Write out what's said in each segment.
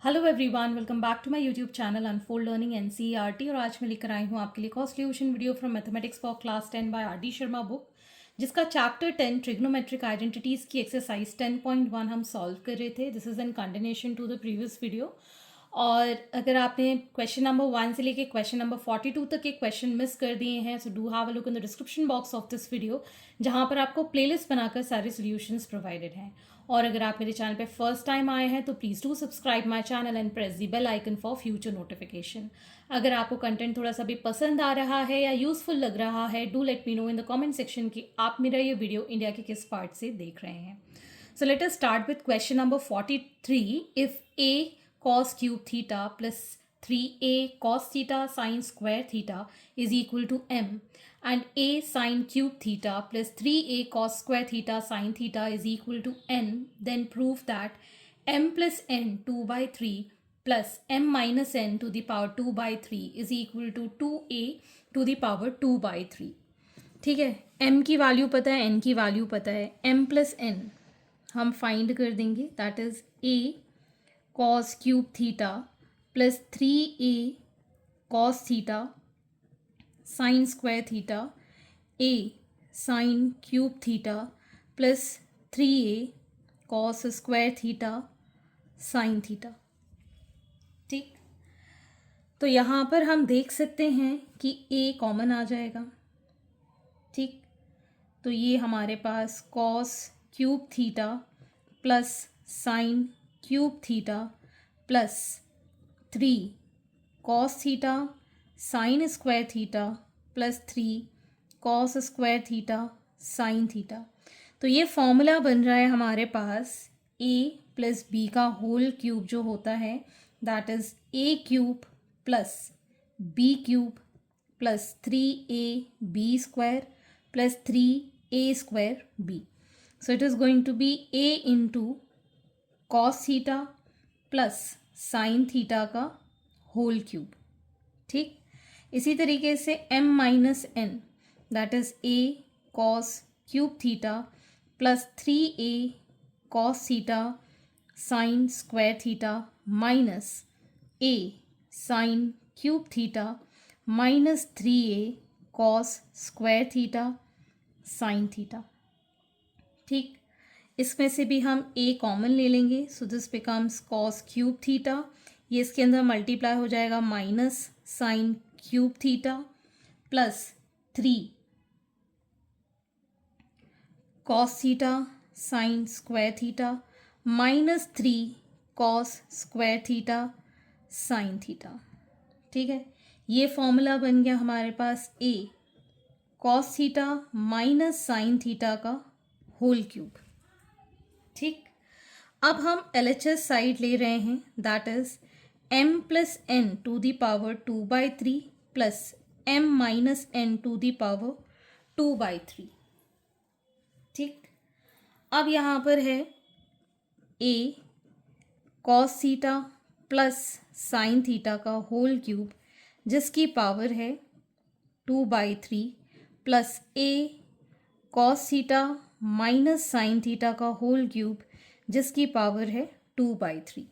Hello everyone, welcome back to my YouTube channel unfold learning NCERT. और आज मैं लेकर आई हूँ आपके लिए cost solution video from mathematics for class 10 by R D Sharma book, जिसका चैप्टर 10 ट्रिग्नोमेट्रिक आइडेंटिटीज़ की एक्सरसाइज 10.1 हम सॉल्व कर रहे थे। This is in continuation to the previous video. और अगर आपने क्वेश्चन नंबर 1 से लेके क्वेश्चन नंबर 42 तक के क्वेश्चन मिस कर दिए हैं, so do have a look in the description box of this video, जहाँ पर आपको प्लेलिस्ट बनाकर सारे सॉल्यूशंस प्रोवाइडेड हैं। और अगर आप मेरे चैनल पे फर्स्ट टाइम आए हैं तो please do subscribe my channel and press the bell icon for future notification. अगर आपको कंटेंट थोड़ा सा भी पसंद आ रहा है या यूजफुल लग रहा है, do let me know in the comment section कि आप मेरा ये वीडियो इंडिया के किस पार्ट से देख रहे हैं। So let us start with question number 43। If A cos cube theta plus 3a cos theta sin square theta is equal to m, and a sin cube theta plus 3a cos square theta sin theta is equal to n, then prove that m plus n 2 by 3 plus m minus n to the power 2 by 3 is equal to 2a to the power 2 by 3। ठीक है, m की value पता है, n की value पता है, m plus n हम find कर देंगे। That is a cos cube theta plus 3a cos theta sin square theta, a sin cube theta plus 3a cos square theta sin theta। ठीक, तो यहाँ पर हम देख सकते हैं कि a कॉमन आ जाएगा। ठीक, तो ये हमारे पास cos cube theta plus sine cube theta plus 3 cos theta sine square theta plus 3 cos square theta sine theta. तो ये फॉर्मूला बन रहा है हमारे पास a प्लस बी का होल क्यूब जो होता है, that is a cube plus b cube plus 3ab square plus 3a square b। So it is going to be a into cos theta plus sine theta का whole cube. ठीक, इसी तरीके से m minus n that is a cos cube theta plus 3a cos theta sine square theta minus a sign cube theta minus 3a cos square theta sine theta. ठीक, इसमें से भी हम a कॉमन ले लेंगे, सो this becomes cos cube theta, ये इसके अंदर मल्टीप्लाई हो जाएगा minus sign cube theta plus 3 cos theta sine square theta minus 3 cos square theta sine theta. ठीक है, ये फॉर्मूला बन गया हमारे पास a cos theta minus sine theta का होल क्यूब। ठीक, अब हम LHS साइड ले रहे हैं, that is m plus n to the power 2 by 3 plus m minus n to the power 2 by 3। ठीक, अब यहाँ पर है a cos theta plus sine theta का होल क्यूब जिसकी पावर है 2 by 3 plus a cos theta minus sine theta का whole cube जिसकी पावर है 2 by 3।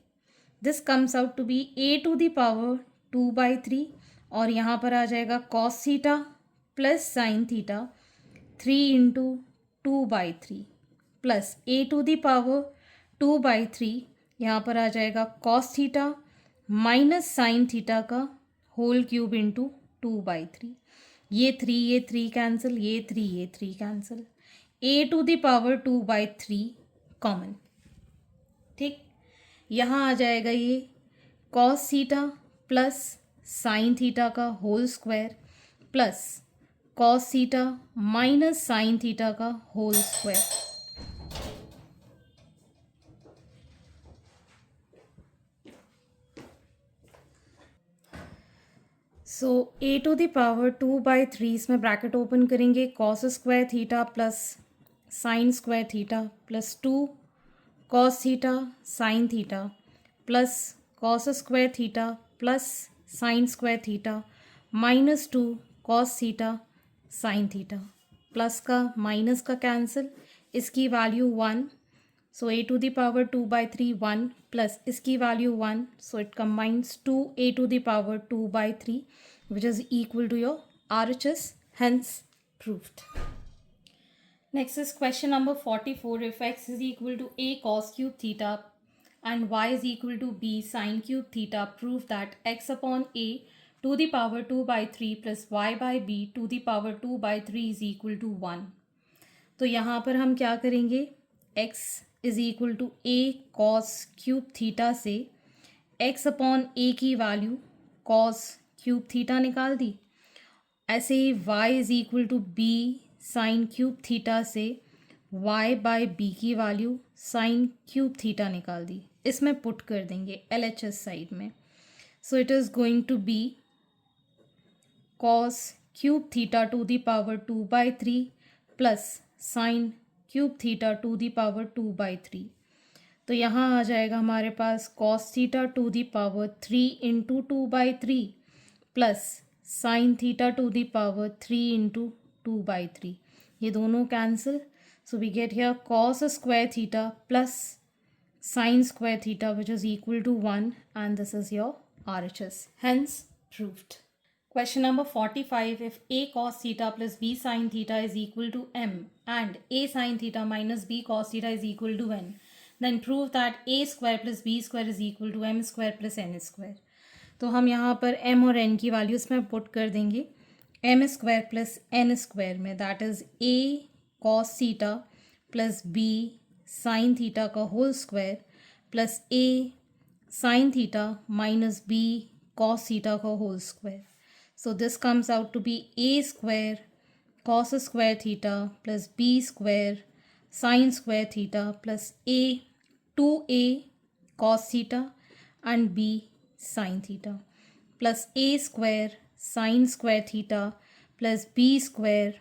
This comes out to be a to the power 2 by 3, और यहाँ पर आ जाएगा cos theta plus sine theta 3 into 2 by 3 plus a to the power 2 by 3, यहाँ पर आ जाएगा cos theta minus sine theta का होल क्यूब इंटू 2 बाई 3। ये 3 कैंसिल, ये 3 cancel, a to the power 2 by 3 common. ठीक, यहाँ आ जाएगा ये cos theta plus sine theta का whole square plus cos theta minus sine theta का whole square. So a to the power 2 by 3, इसमें ब्रैकेट ओपन करेंगे, cos square theta plus sine square theta plus 2 cos theta sine theta plus cos square theta plus sine square theta minus 2 cos theta sine theta. Plus का minus का cancel, इसकी value 1, so a to the power 2/3 1 plus इसकी value 1, so it combines to a to the power 2/3 which is equal to your RHS, hence proved. Next is question number 44. If x is equal to a cos cube theta and y is equal to b sin cube theta, prove that x upon a to the power 2/3 plus y by b to the power 2/3 is equal to 1. तो यहाँ पर हम क्या करेंगे, x is equal to a cos cube theta से x upon a की वैल्यू cos cube theta निकाल दी. ऐसे ही y is equal to b sine cube theta से y बाय बी की वैल्यू साइन क्यूब थीटा निकाल दी. इसमें पुट कर देंगे LHS साइड में. So it is going to be cos cube theta to the power 2/3 plus sine cube theta to the power 2/3. तो यहाँ आ जाएगा हमारे पास cos theta to the power 3 into 2/3 plus sine theta to the power 3 into 2/3. ये दोनों cancel, so we get here cos square theta plus sine square theta which is equal to 1 and this is your RHS, hence proved. Question number 45. If a cos theta plus b sin theta is equal to m and a sin theta minus b cos theta is equal to n, then prove that a square plus b square is equal to m square plus n square. तो हम यहाँ पर m और n की values में put कर देंगे m square plus n square में, that is a cos theta plus b sine theta का whole square plus a sine theta minus b cos theta का whole square. So this comes out to be a square cos square theta plus b square sine square theta plus a 2a cos theta and b sine theta plus a square sine square theta plus b square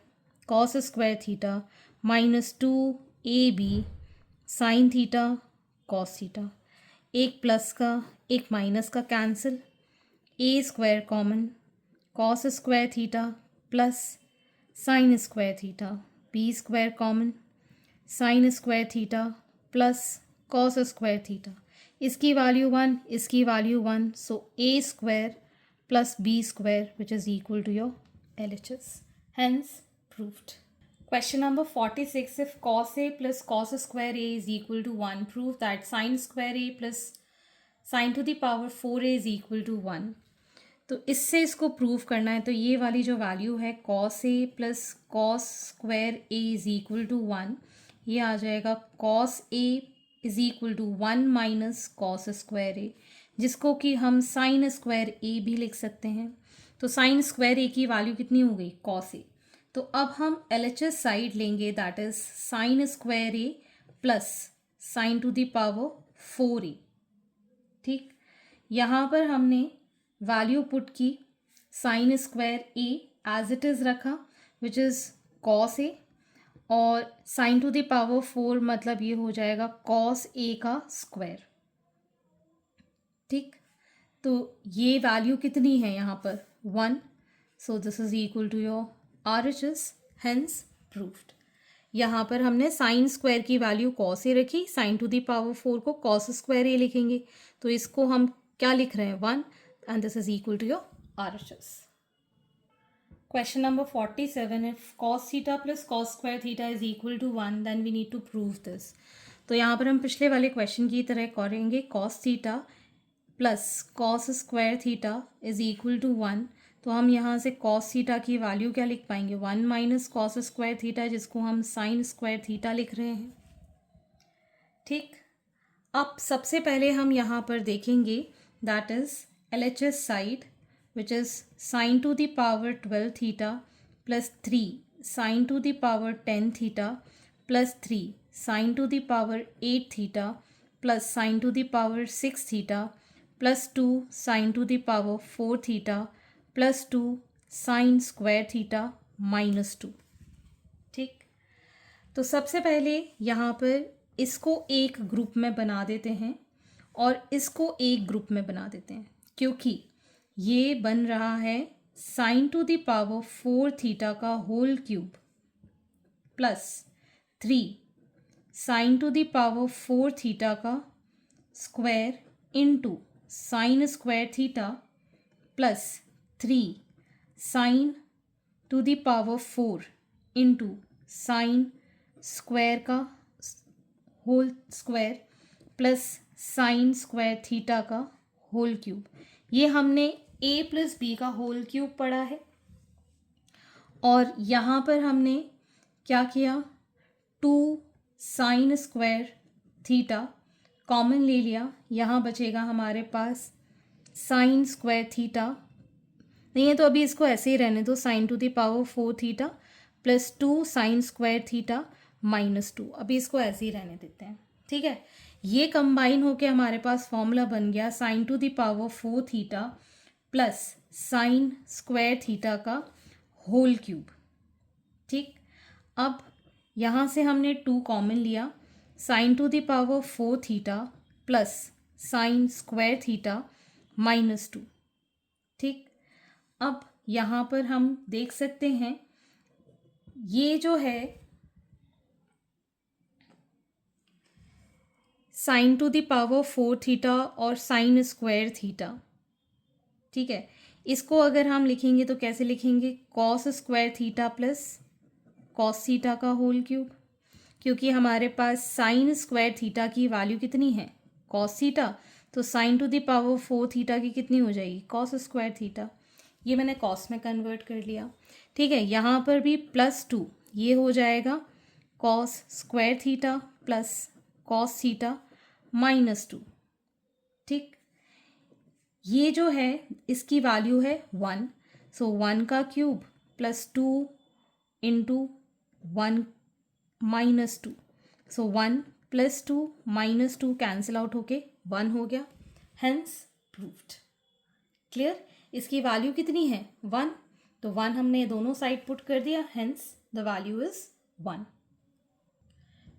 cos square theta minus 2ab sine theta cos theta. एक plus का एक minus का cancel, a square common, cos square theta plus sine square theta, b square common, sine square theta plus cos square theta. इसकी value 1, इसकी value 1, so a square plus b square which is equal to your LHS, hence proved. Question number 46. If cos a plus cos square a is equal to 1, prove that sin square a plus sin to the power 4a is equal to 1. तो इससे इसको prove करना है, तो ये वाली जो value है cos a plus cos square a is equal to 1, ये आ जाएगा cos a is equal to 1 minus cos square a, जिसको कि हम साइन स्क्वायर ए भी लिख सकते हैं. तो साइन स्क्वायर ए की वैल्यू कितनी हो गई, कॉस ए. तो अब हम LHS साइड लेंगे, that is sine square a plus sine to the power 4a. ठीक, यहाँ पर हमने वैल्यू पुट की sine square a as it is रखा विच इज़ कॉस ए, और साइन टू द पावर 4 मतलब ये हो जाएगा कॉस ए का स्क्वायर. ठीक, तो ये वैल्यू कितनी है यहाँ पर 1, so this is equal to your RHS, hence proved. यहाँ पर हमने साइन स्क्वायर की वैल्यू कॉस ए रखी, साइन टू द पावर 4 को कॉस स्क्वायर ए लिखेंगे, तो इसको हम क्या लिख रहे हैं 1 and this is equal to your RHS. Question number 47. If cos theta plus cos square theta is equal to 1, then we need to prove this. तो यहाँ पर हम पिछले वाले क्वेश्चन की तरह करेंगे cos theta plus cos square theta is equal to 1. तो हम यहाँ से कॉस थीटा की वैल्यू क्या लिख पाएंगे, 1 माइनस कॉस स्क्वायर थीटा, जिसको हम साइन स्क्वायर थीटा लिख रहे हैं. ठीक, अब सबसे पहले हम यहाँ पर देखेंगे that is LHS side which is sine to the power 12 theta plus 3 sine to the power 10 theta plus 3 sine to the power 8 theta plus sine to the power 6 theta plus 2 sign to the power 4 theta plus 2 sign square theta minus 2. ठीक, तो सबसे पहले यहाँ पर इसको एक group में बना देते हैं और इसको एक ग्रुप में बना देते हैं, क्योंकि ये बन रहा है sine to the power 4 theta का whole cube plus 3 sine to the power 4 theta का square into sine square theta plus 3 sine to the power 4 into sine square का whole square plus sine square theta का whole cube. ये हमने a plus b का whole cube पढ़ा है और यहाँ पर हमने क्या किया, 2 साइन स्क्वायर थीटा कॉमन ले लिया। यहाँ बचेगा हमारे पास साइन स्क्वायर थीटा, नहीं है तो अभी इसको ऐसे ही रहने दो, sign to the power 4 theta plus 2 sign square theta minus 2, अभी इसको ऐसे ही रहने देते हैं। ठीक है, ये कंबाइन होके हमारे पास फॉर्मूला बन गया sign to the power 4 theta plus sine square theta का होल क्यूब। ठीक, अब यहाँ से हमने 2 कॉमन लिया, sign to the power 4 theta plus sine square theta minus 2। ठीक, अब यहाँ पर हम देख सकते हैं ये जो है sine to the power 4 theta और साइन स्क्वायर थीटा। ठीक है, इसको अगर हम लिखेंगे तो कैसे लिखेंगे, cos square theta plus cos theta का होल क्यूब, क्योंकि हमारे पास साइन स्क्वायर थीटा की वैल्यू कितनी है, कॉस थीटा, तो sign to the power 4 theta की कितनी हो जाएगी, कॉस स्क्वायर थीटा। ये मैंने कॉस में कन्वर्ट कर लिया। ठीक है, यहाँ पर भी प्लस 2, ये हो जाएगा cos square theta plus cos theta minus 2। ठीक, ये जो है इसकी वैल्यू है 1, सो 1 का क्यूब प्लस 2 इंटू 1 माइनस 2, सो 1 प्लस 2 माइनस 2 कैंसिल आउट होके 1 हो गया, हेंस प्रूव्ड। क्लियर, इसकी वैल्यू कितनी है 1, तो 1 हमने दोनों साइड पुट कर दिया, hence the value is 1।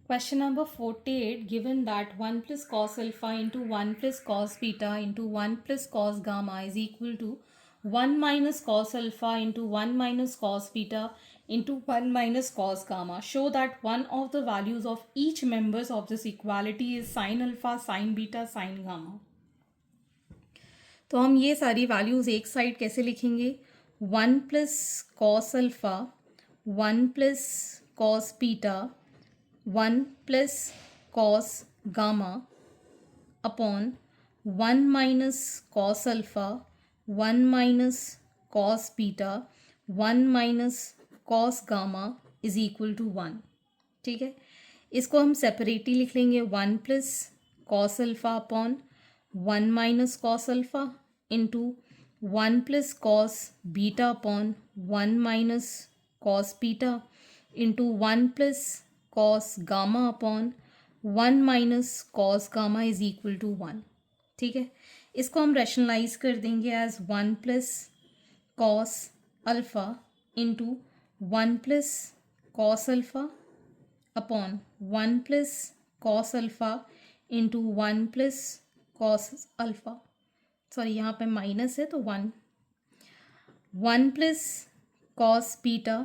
Question number 48, given that 1 plus cos alpha into 1 plus cos beta into 1 plus cos gamma is equal to 1 minus cos alpha into 1 minus cos beta into 1 minus cos gamma. Show that one of the values of each members of this equality is sin alpha, sin beta, sin gamma. तो हम ये सारी values एक side कैसे लिखेंगे, 1 plus cos alpha, 1 plus cos beta, 1 plus cos gamma upon 1 minus cos alpha, 1 minus cos beta, 1 minus cos gamma is equal to 1। ठीक है, इसको हम सेपरेटली लिख लेंगे, 1 plus cos alpha upon 1 minus cos alpha into 1 plus cos beta upon 1 minus cos beta into 1 plus cos gamma upon 1 minus cos gamma is equal to 1। ठीक है, इसको हम रैशनलाइज कर देंगे as 1 plus cos alpha into 1 plus cos alpha upon 1 plus cos alpha into 1 plus cos alpha, sorry यहाँ पे minus है तो 1 plus cos beta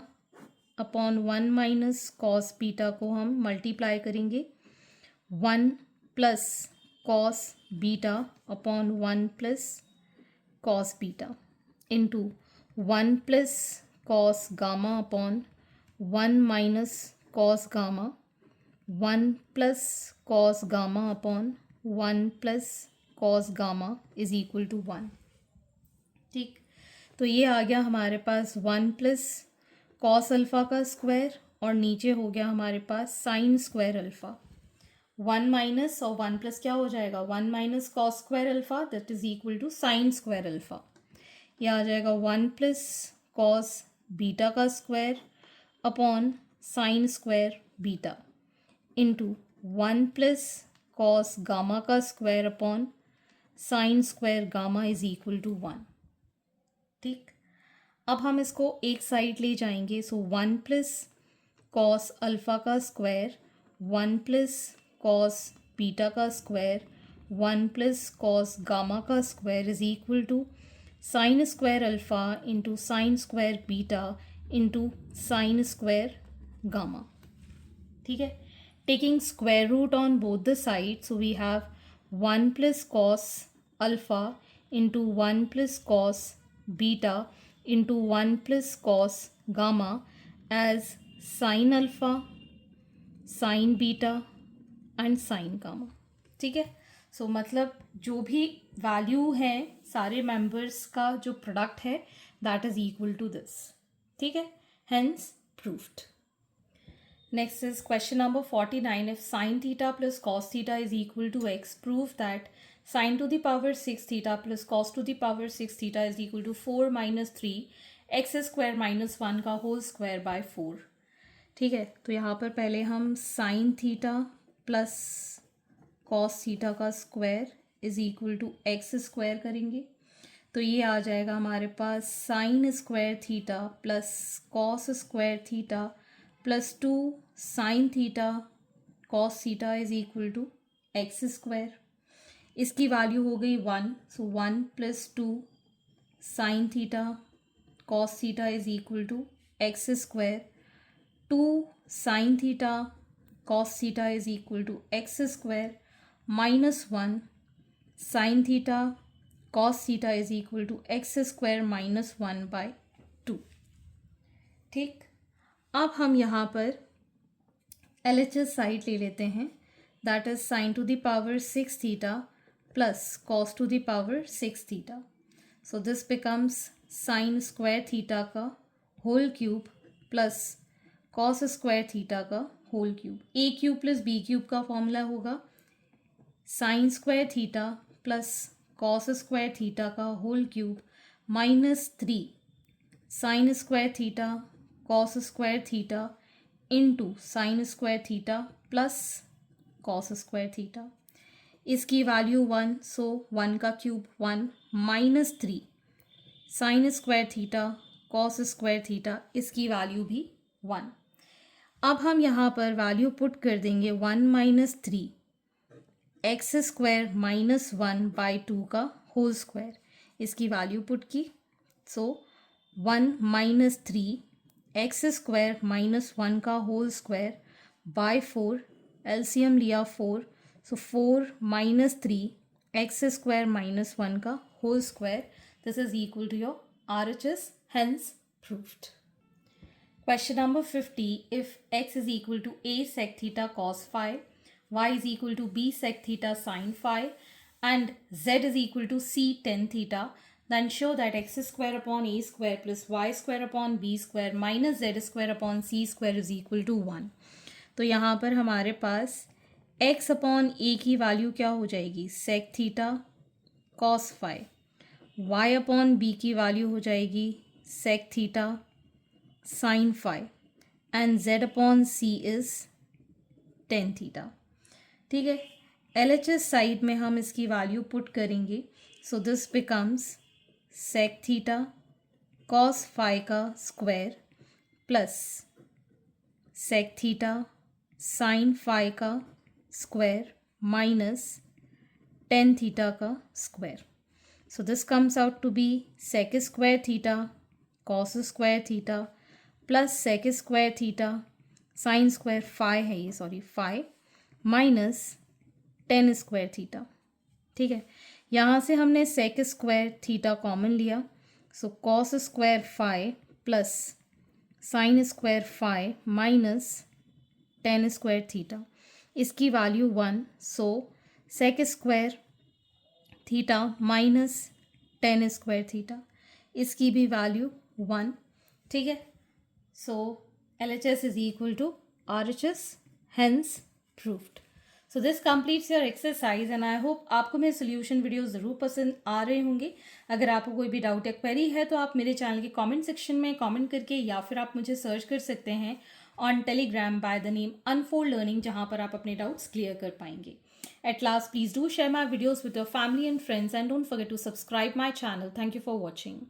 upon 1 minus cos beta को हम मल्टीप्लाई करेंगे 1 plus cos beta upon 1 plus cos beta into 1 plus cos gamma upon 1 minus cos gamma, 1 plus cos gamma upon 1 plus cos gamma is equal to 1। ठीक, तो ये आ गया हमारे पास 1 प्लस कॉस अल्फ़ा का स्क्वायर और नीचे हो गया हमारे पास साइन स्क्वायर अल्फ़ा, 1 माइनस और 1 प्लस क्या हो जाएगा, 1 minus cos square alpha that is equal to sine square alpha. यह आ जाएगा 1 प्लस कॉस बीटा का square upon sine square beta into 1 plus cos gamma का square upon sine square gamma is equal to 1। ठीक, अब हम इसको एक साइड ले जाएंगे, सो 1 प्लस कॉस अल्फ़ा का स्क्वायर, 1 प्लस कॉस बीटा का स्क्वायर, 1 प्लस कॉस गामा का square is equal to sine square alpha into sine square beta into sine square gamma. ठीक है, taking square root on both the sides, so we have 1 plus cos alpha into 1 plus cos beta into 1 plus cos gamma as sin alpha, sin beta and sin gamma. ठीक है. सो मतलब जो भी value है सारे members का जो product है that is equal to this. ठीक है. Hence proved. Next is question number 49. If sin theta plus cos theta is equal to x, prove that sin to the power 6 theta plus cos to the power 6 theta is equal to 4 minus 3 x square minus 1 का whole square by 4. ठीक है. तो यहाँ पर पहले हम sin theta plus cos theta का square is equal to x square करेंगे. तो ये आ जाएगा हमारे पास sin square theta plus cos square theta plus 2 sin theta cos theta is equal to x square. इसकी वैल्यू हो गई 1. So 1 plus 2 sin theta cos theta is equal to x square. 2 sin theta cos theta is equal to x square minus 1 sin theta cos theta is equal to x square minus 1 by 2. ठीक. अब हम यहाँ पर LHS side ले लेते हैं. That is sine to the power 6 theta plus cos to the power 6 theta. So this becomes sine square theta का whole cube plus cos square theta का whole cube. A cube plus b cube का formula होगा sine square theta plus cos square theta का whole cube minus 3 sine square theta cos square theta into sine square theta plus cos square theta. इसकी value 1. So 1 का cube 1 minus 3 sine square theta cos square theta इसकी value भी 1. अब हम यहाँ पर value put कर देंगे 1 minus 3 x square minus 1 by 2 का होल स्क्वायर. इसकी वैल्यू पुट की. So 1 minus 3 x square minus 1 का होल स्क्वायर बाय 4. एलसीएम लिया 4. So 4 minus 3 x square minus 1 का whole square. This is equal to your RHS. Hence proved. Question number 50. If x is equal to a sec theta cos phi, y is equal to b sec theta sin phi, and z is equal to c tan theta, then show that x square upon a square plus y square upon b square minus z square upon c square is equal to 1. तो यहाँ पर हमारे पास x upon a की value क्या हो जाएगी sec theta cos phi, y upon b की value हो जाएगी sec theta sin phi, and z upon c is tan theta. ठीक है. LHS साइड में हम इसकी वैल्यू पुट करेंगे. So this becomes sec theta cos phi का square plus sec theta sin phi का स्क्वायर माइनस tan थीटा का square. So this comes out to be sec square theta cos square theta plus sec square theta sine square phi है ये phi minus tan square theta. ठीक है. यहाँ से हमने sec square theta common लिया. So cos square phi plus sine square phi minus tan square theta. इसकी value 1. So sec square theta minus tan square theta इसकी भी वैल्यू 1. ठीक है. So LHS is equal to RHS, hence proved. So this completes your exercise and I hope आपको मेरे solution video ज़रूर पसंद आ रहे होंगे. अगर आपको कोई भी डाउट या क्वेरी है तो आप मेरे चैनल के कमेंट सेक्शन में कमेंट करके या फिर आप मुझे सर्च कर सकते हैं on Telegram by the name unfold learning, जहाँ पर आप अपने डाउट्स क्लियर कर पाएंगे. At last, please do share my videos with your family and friends and don't forget to subscribe my channel. Thank you for watching.